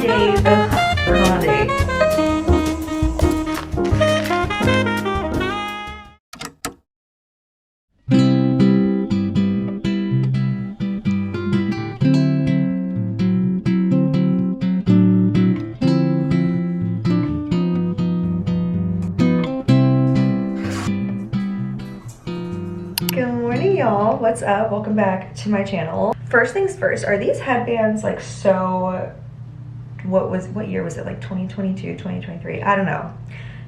date. Ugh, we're on a date. Good morning, y'all. What's up? Welcome back to my channel. First things first, are these headbands like so, what year was it? Like 2022, 2023? I don't know.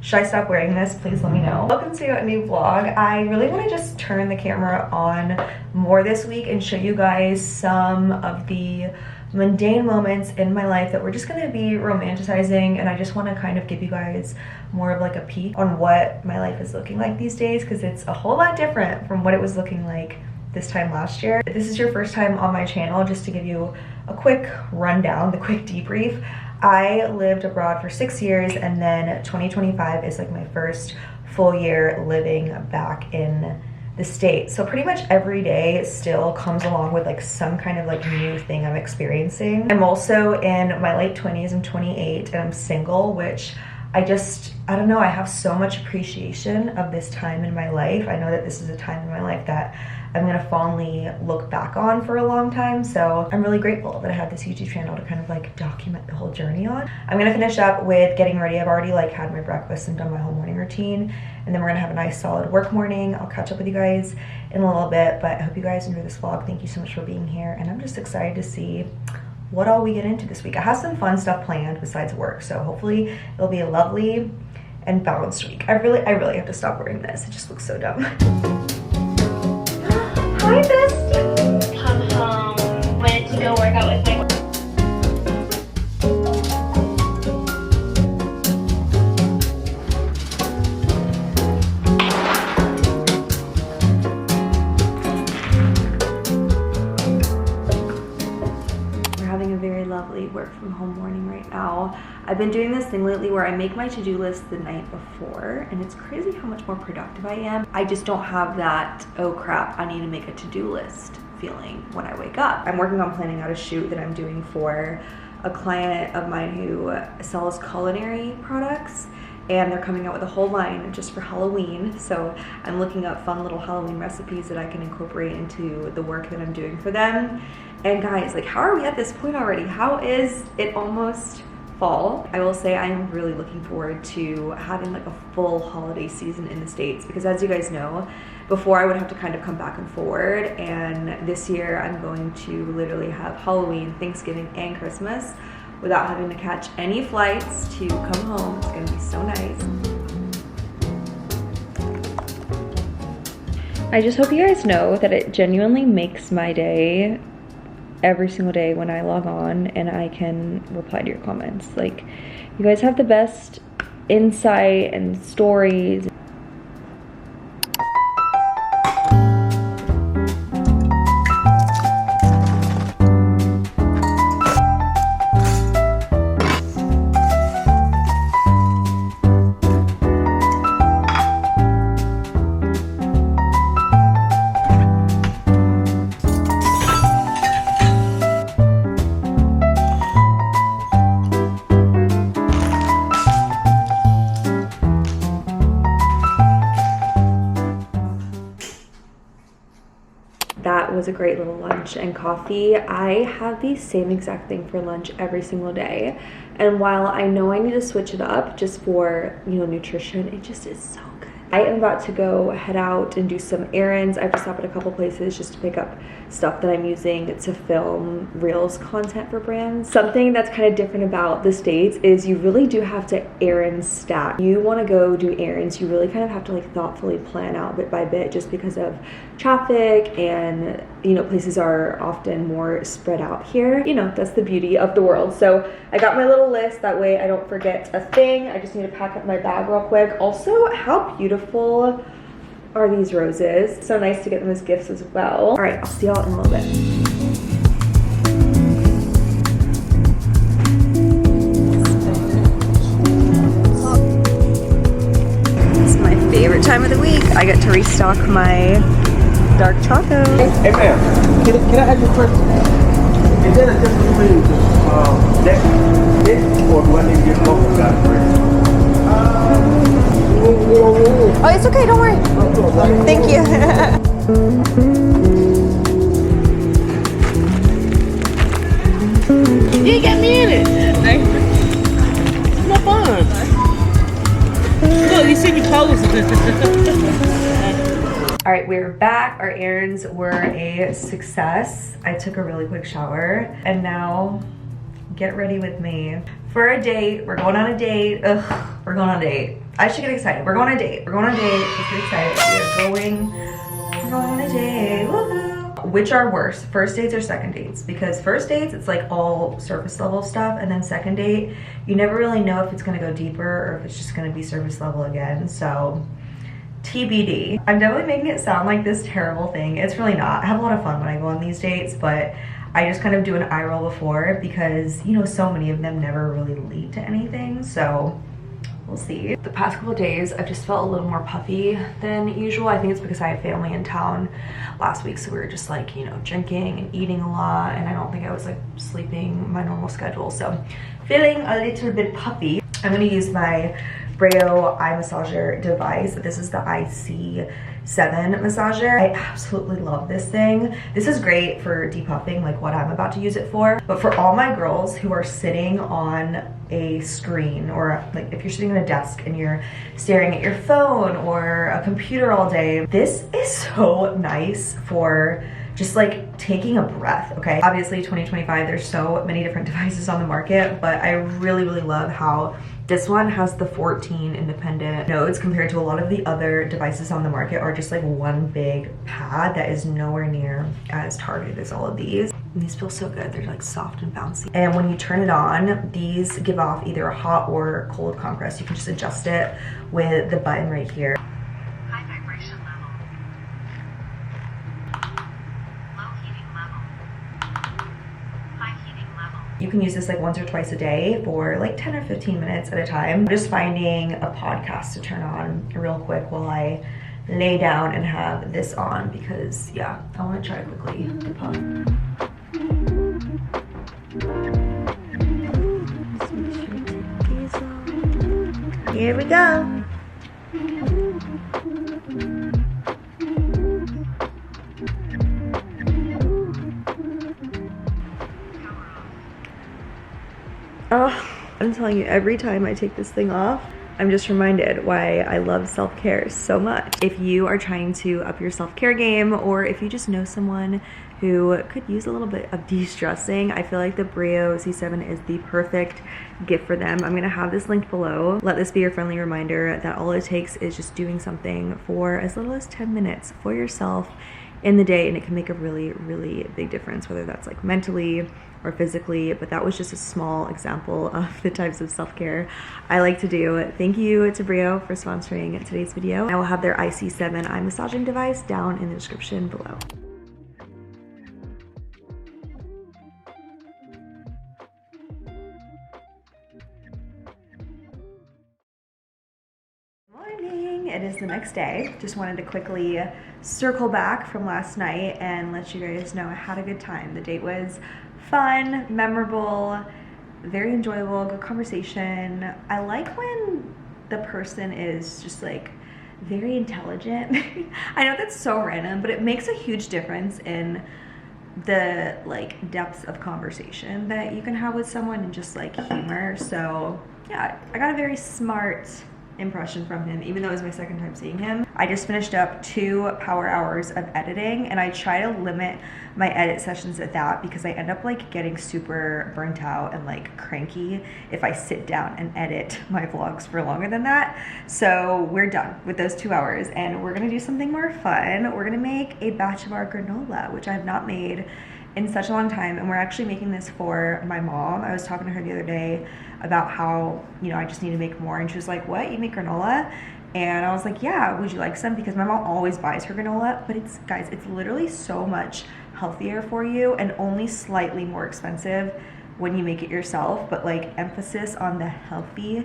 Should I stop wearing this? Please let me know. Welcome to a new vlog. I really want to just turn the camera on more this week and show you guys some of the mundane moments in my life that we're just going to be romanticizing, and I just want to kind of give you guys more of like a peek on what my life is looking like these days, because it's a whole lot different from what it was looking like this time last year. If this is your first time on my channel, just to give you a quick rundown, the quick debrief, I lived abroad for 6 years, and then 2025 is like my first full year living back in the States. So pretty much every day still comes along with like some kind of like new thing I'm experiencing. I'm also in my late 20s, I'm 28, and I'm single, which I don't know, I have so much appreciation of this time in my life. I know that this is a time in my life that I'm gonna fondly look back on for a long time. So I'm really grateful that I have this YouTube channel to kind of like document the whole journey on. I'm gonna finish up with getting ready. I've already like had my breakfast and done my whole morning routine, and then we're gonna have a nice solid work morning. I'll catch up with you guys in a little bit, but I hope you guys enjoy this vlog. Thank you so much for being here, and I'm just excited to see what all we get into this week. I have some fun stuff planned besides work, so hopefully it'll be a lovely and balanced week. I really have to stop wearing this. It just looks so dumb. Hi, bestie. Come home. Went to go work out with my. We're having a very lovely work from home morning right now. I've been doing this thing lately where I make my to-do list the night before, and it's crazy how much more productive I am. I just don't have that, oh crap, I need to make a to-do list feeling when I wake up. I'm working on planning out a shoot that I'm doing for a client of mine who sells culinary products, and they're coming out with a whole line just for Halloween. So I'm looking up fun little Halloween recipes that I can incorporate into the work that I'm doing for them. And guys, like, how are we at this point already? How is it almost fall? I will say I am really looking forward to having like a full holiday season in the States, because as you guys know, before I would have to kind of come back and forward, and this year I'm going to literally have Halloween, Thanksgiving, and Christmas without having to catch any flights to come home. It's gonna be so nice. I just hope you guys know that it genuinely makes my day every single day when I log on and I can reply to your comments. Like, you guys have the best insight and stories. That was a great little lunch and coffee. I have the same exact thing for lunch every single day, and while I know I need to switch it up just for, you know, nutrition, it just is so good. I am about to go head out and do some errands. I have to stop at a couple places just to pick up stuff that I'm using to film Reels content for brands. Something that's kind of different about the States is you really do have to errand stack. You want to go do errands, you really kind of have to like thoughtfully plan out bit by bit, just because of traffic, and you know, places are often more spread out here. You know, that's the beauty of the world. So I got my little list, that way I don't forget a thing. I just need to pack up my bag real quick. Also, how beautiful are these roses? So nice to get them as gifts as well. All right, I'll see y'all in a little bit. It's my favorite time of the week. I get to restock my dark choco. Hey ma'am, can I have your first? Is that a difference between that it or do I need to get both of that first? Oh, it's okay, don't worry. Thank you. You got me in it. It's no fun. Look, you see me posing. All right, we're back. Our errands were a success. I took a really quick shower and now get ready with me for a date. We're going on a date. Ugh, we're going on a date. I should get excited. We're going on a date. We're going on a date. Let's get excited. We're going on a date. Woohoo. Which are worse, first dates or second dates? Because first dates, it's like all surface level stuff, and then second date, you never really know if it's gonna go deeper or if it's just gonna be surface level again. So TBD. I'm definitely making it sound like this terrible thing. It's really not. I have a lot of fun when I go on these dates, but I just kind of do an eye roll before because, you know, so many of them never really lead to anything. So we'll see. The past couple of days, I've just felt a little more puffy than usual. I think it's because I had family in town last week, so we were just like, you know, drinking and eating a lot, and I don't think I was like sleeping my normal schedule. So feeling a little bit puffy. I'm gonna use my Breo eye massager device. This is the IC7 massager. I absolutely love this thing. This is great for depuffing, like what I'm about to use it for. But for all my girls who are sitting on a screen, or like if you're sitting at a desk and you're staring at your phone or a computer all day, this is so nice for just like taking a breath, okay? Obviously 2025, there's so many different devices on the market, but I really, really love how this one has the 14 independent nodes compared to a lot of the other devices on the market are just like one big pad that is nowhere near as targeted as all of these. And these feel so good. They're like soft and bouncy. And when you turn it on, these give off either a hot or cold compress. You can just adjust it with the button right here. High vibration level. Low heating level. High heating level. You can use this like once or twice a day for like 10 or 15 minutes at a time. I'm just finding a podcast to turn on real quick while I lay down and have this on because yeah, I want to try quickly to puff. Here we go. Oh, I'm telling you, every time I take this thing off, I'm just reminded why I love self-care so much. If you are trying to up your self-care game, or if you just know someone who could use a little bit of de-stressing, I feel like the Breo C7 is the perfect gift for them. I'm gonna have this linked below. Let this be your friendly reminder that all it takes is just doing something for as little as 10 minutes for yourself in the day, and it can make a really, really big difference, whether that's like mentally or physically. But that was just a small example of the types of self-care I like to do. Thank you to Breo for sponsoring today's video. I will have their IC7 eye massaging device down in the description below. It is the next day. Just wanted to quickly circle back from last night and let you guys know I had a good time. The date was fun, memorable, very enjoyable, good conversation. I like when the person is just like very intelligent. I know that's so random, but it makes a huge difference in the like depths of conversation that you can have with someone and just like humor. So yeah, I got a very smart impression from him, even though it was my second time seeing him. I just finished up 2 power hours of editing, and I try to limit my edit sessions at that because I end up like getting super burnt out and like cranky if I sit down and edit my vlogs for longer than that. So we're done with those 2 hours and we're gonna do something more fun. We're gonna make a batch of our granola, which I have not made in such a long time, and we're actually making this for my mom. I was talking to her the other day about how, you know, I just need to make more, and she was like, what, you make granola? And I was like, yeah, would you like some? Because my mom always buys her granola, but it's, guys, it's literally so much healthier for you and only slightly more expensive when you make it yourself, but like emphasis on the healthy,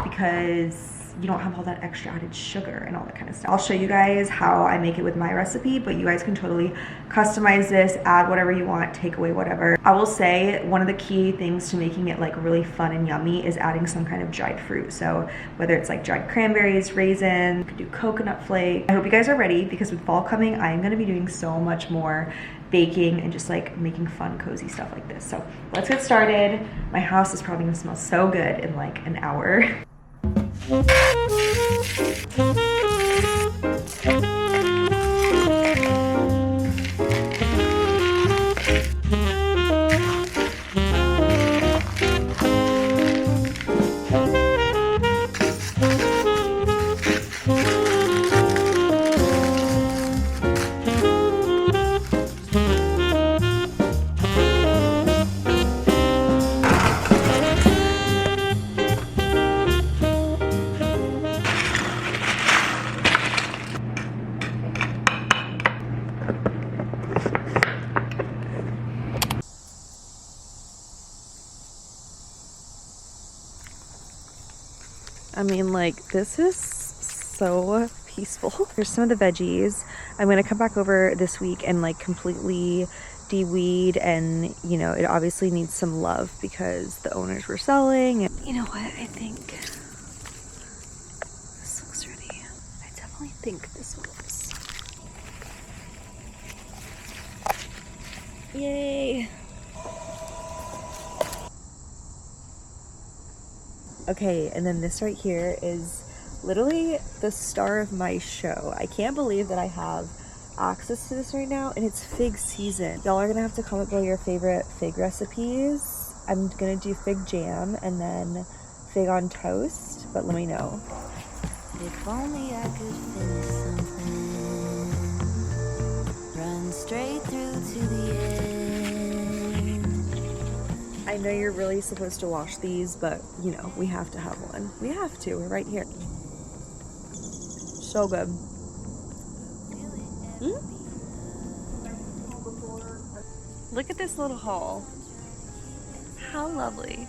because you don't have all that extra added sugar and all that kind of stuff. I'll show you guys how I make it with my recipe, but you guys can totally customize this, add whatever you want, take away whatever. I will say one of the key things to making it like really fun and yummy is adding some kind of dried fruit. So whether it's like dried cranberries, raisins, you could do coconut flake. I hope you guys are ready because with fall coming, I am gonna be doing so much more baking and just like making fun, cozy stuff like this. So let's get started. My house is probably gonna smell so good in like an hour. I mean, like, this is so peaceful. Here's some of the veggies. I'm gonna come back over this week and like completely de-weed, and you know, it obviously needs some love because the owners were selling. And you know what, I think this looks ready. I definitely think this looks. Yay. Okay, and then this right here is literally the star of my show. I can't believe that I have access to this right now, and it's fig season. Y'all are gonna have to comment below your favorite fig recipes. I'm gonna do fig jam and then fig on toast, but let me know. If only I could finish something, run straight through to the end. I know you're really supposed to wash these, but you know, we have to have one. We have to, we're right here. So good. Look at this little haul. How lovely.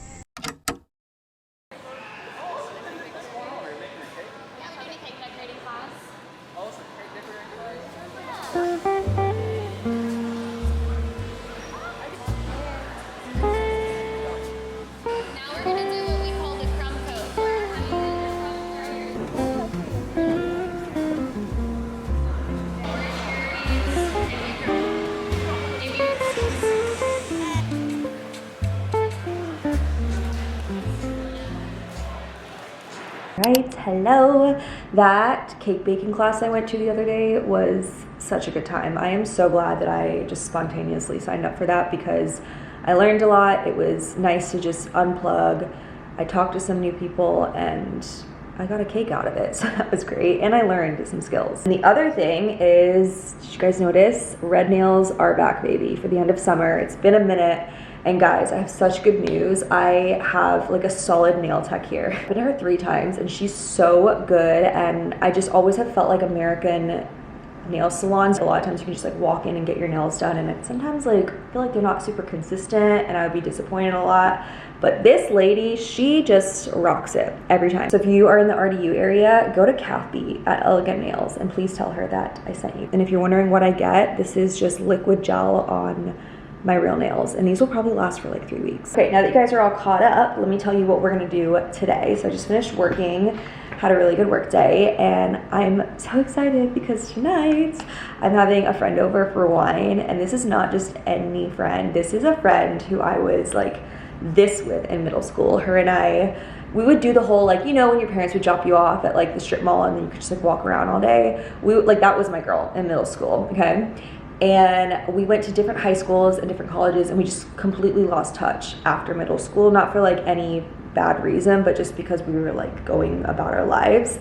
Right, hello. That cake baking class I went to the other day was such a good time. I am so glad that I just spontaneously signed up for that because I learned a lot. It was nice to just unplug. I talked to some new people and I got a cake out of it, so that was great. And I learned some skills. And the other thing is, did you guys notice? Red nails are back, baby, for the end of summer. It's been a minute. And guys, I have such good news. I have like a solid nail tech here. I've been to her 3 times and she's so good. And I just always have felt like American nail salons, a lot of times you can just like walk in and get your nails done, and it sometimes like I feel like they're not super consistent and I would be disappointed a lot. But this lady, she just rocks it every time. So if you are in the RDU area, go to Kathy at Elegant Nails and please tell her that I sent you. And if you're wondering what I get, this is just liquid gel on my real nails, and these will probably last for like 3 weeks. Okay, now that you guys are all caught up, let me tell you what we're gonna do today. So I just finished working, had a really good work day, and I'm so excited because tonight I'm having a friend over for wine, and this is not just any friend. This is a friend who I was like this with in middle school. Her and I, we would do the whole, like, you know, when your parents would drop you off at like the strip mall and then you could just like walk around all day. We like, that was my girl in middle school, okay? And we went to different high schools and different colleges, and we just completely lost touch after middle school, not for like any bad reason, but just because we were like going about our lives.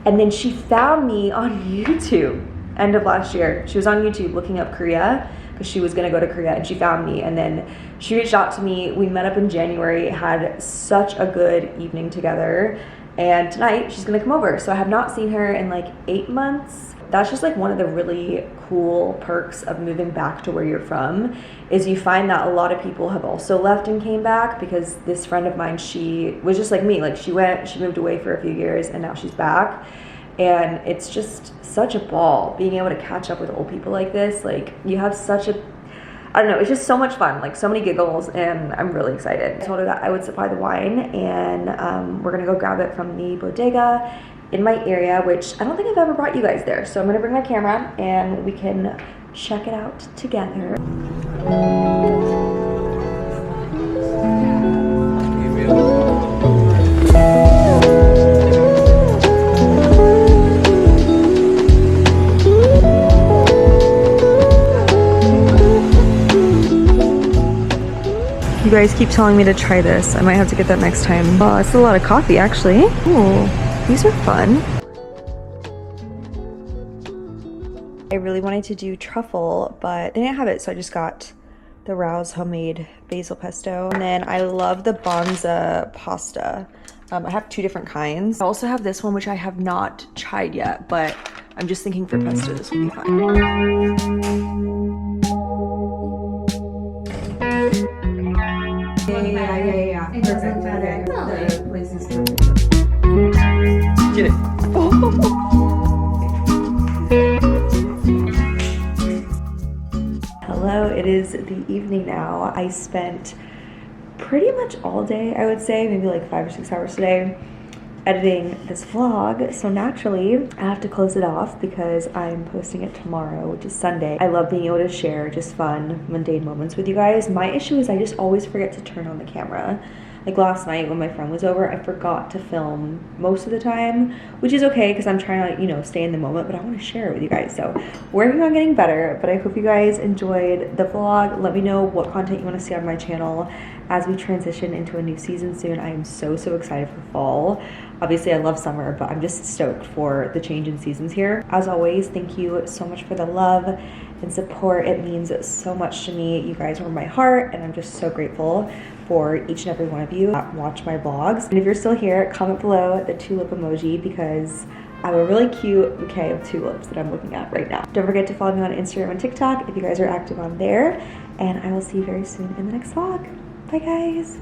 And then she found me on YouTube end of last year. She was on YouTube looking up Korea because she was gonna go to Korea, and she found me, and then she reached out to me. We met up in January, had such a good evening together, and tonight she's gonna come over. So I have not seen her in like 8 months. that's just like one of the really cool perks of moving back to where you're from, is you find that a lot of people have also left and came back, because this friend of mine, she was just like me, like she moved away for a few years and now she's back. And it's just such a ball being able to catch up with old people like this. Like, you have such a, I don't know, it's just so much fun, like so many giggles, and I'm really excited. I told her that I would supply the wine, and we're gonna go grab it from the bodega in my area, which I don't think I've ever brought you guys there. So I'm gonna bring my camera and we can check it out together. You guys keep telling me to try this. I might have to get that next time. Oh, it's a lot of coffee, actually. Ooh, these are fun. I really wanted to do truffle, but they didn't have it, so I just got the Rouse homemade basil pesto. And then I love the Bonza pasta. I have 2 different kinds. I also have this one, which I have not tried yet, but I'm just thinking for pesto, this will be fun. Yeah. Perfect. Okay. The place is perfect. Get it. Hello, it is the evening now. I spent pretty much all day, I would say, maybe like 5 or 6 hours today, editing this vlog. So naturally, I have to close it off because I'm posting it tomorrow, which is Sunday. I love being able to share just fun, mundane moments with you guys. My issue is I just always forget to turn on the camera. Like last night when my friend was over, I forgot to film most of the time, which is okay because I'm trying to, you know, stay in the moment, but I want to share it with you guys. So working on getting better, but I hope you guys enjoyed the vlog. Let me know what content you want to see on my channel as we transition into a new season soon. I am so excited for fall. Obviously I love summer, but I'm just stoked for the change in seasons here. As always, thank you so much for the love and support. It means so much to me. You guys warm my heart, and I'm just so grateful for each and every one of you that watch my vlogs. And if you're still here, comment below the tulip emoji, because I have a really cute bouquet of tulips that I'm looking at right now. Don't forget to follow me on Instagram and TikTok if you guys are active on there, and I will see you very soon in the next vlog. Bye guys.